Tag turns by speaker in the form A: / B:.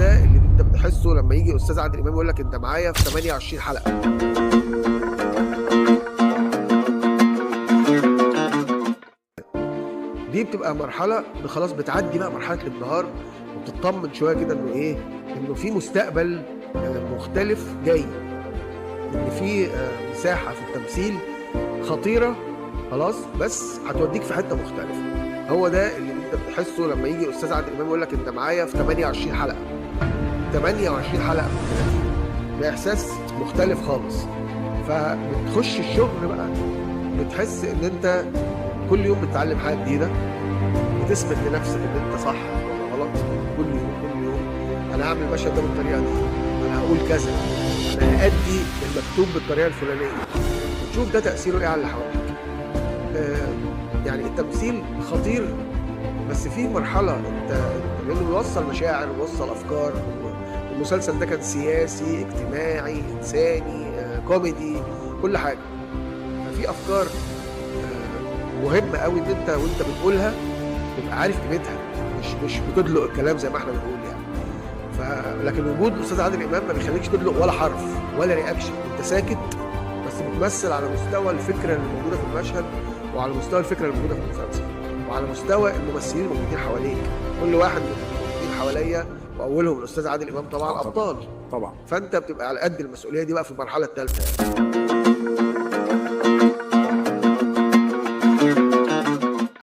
A: ده اللي انت بتحسه لما يجي استاذ عادل امام يقول لك انت معايا في 28 حلقه. دي بتبقى مرحله خلاص بتعدي بقى مرحله الانبهار، وبتطمن شويه كده انه ايه، انه في مستقبل مختلف جاي، ان في مساحه في التمثيل خطيره خلاص، بس هتوديك في حته مختلفه. هو ده اللي انت بتحسه لما يجي استاذ عادل امام يقول لك انت معايا في 28 حلقه. 28 حلقه ده احساس مختلف خالص. فبتخش الشغل بقى بتحس ان انت كل يوم بتتعلم حاجه جديده، بتثبت لنفسك ان انت صح ولا غلط. كل يوم انا هعمل المشهد ده بالطريقه دي، انا هقول كذا، انا هادي المكتوب بالطريقه الفلانيه. وتشوف ده تاثيره ايه على اللي حواليك. يعني التمثيل خطير، بس في مرحله انت لانه بيوصل مشاعر ويوصل افكار. المسلسل ده كان سياسي، اجتماعي، انساني، كوميدي، كل حاجه. ففي افكار مهمه قوي ان انت وانت بتقولها تبقى عارف قيمتها، مش بتدلق الكلام زي ما احنا بنقول يعني. لكن وجود الاستاذ عادل امام ما بيخليكش تدلق ولا حرف ولا رياكشن، انت ساكت بس بتمثل على مستوى الفكره اللي موجوده في المشهد، وعلى مستوى الفكره اللي موجوده في المسلسل، وعلى مستوى الممثلين الموجودين حواليك. كل واحد من الموجودين حواليا واولهم الاستاذ عادل امام طبعا ابطال
B: طبعا.
A: فانت بتبقى على قد المسؤوليه دي بقى في المرحله الثالثه يعني.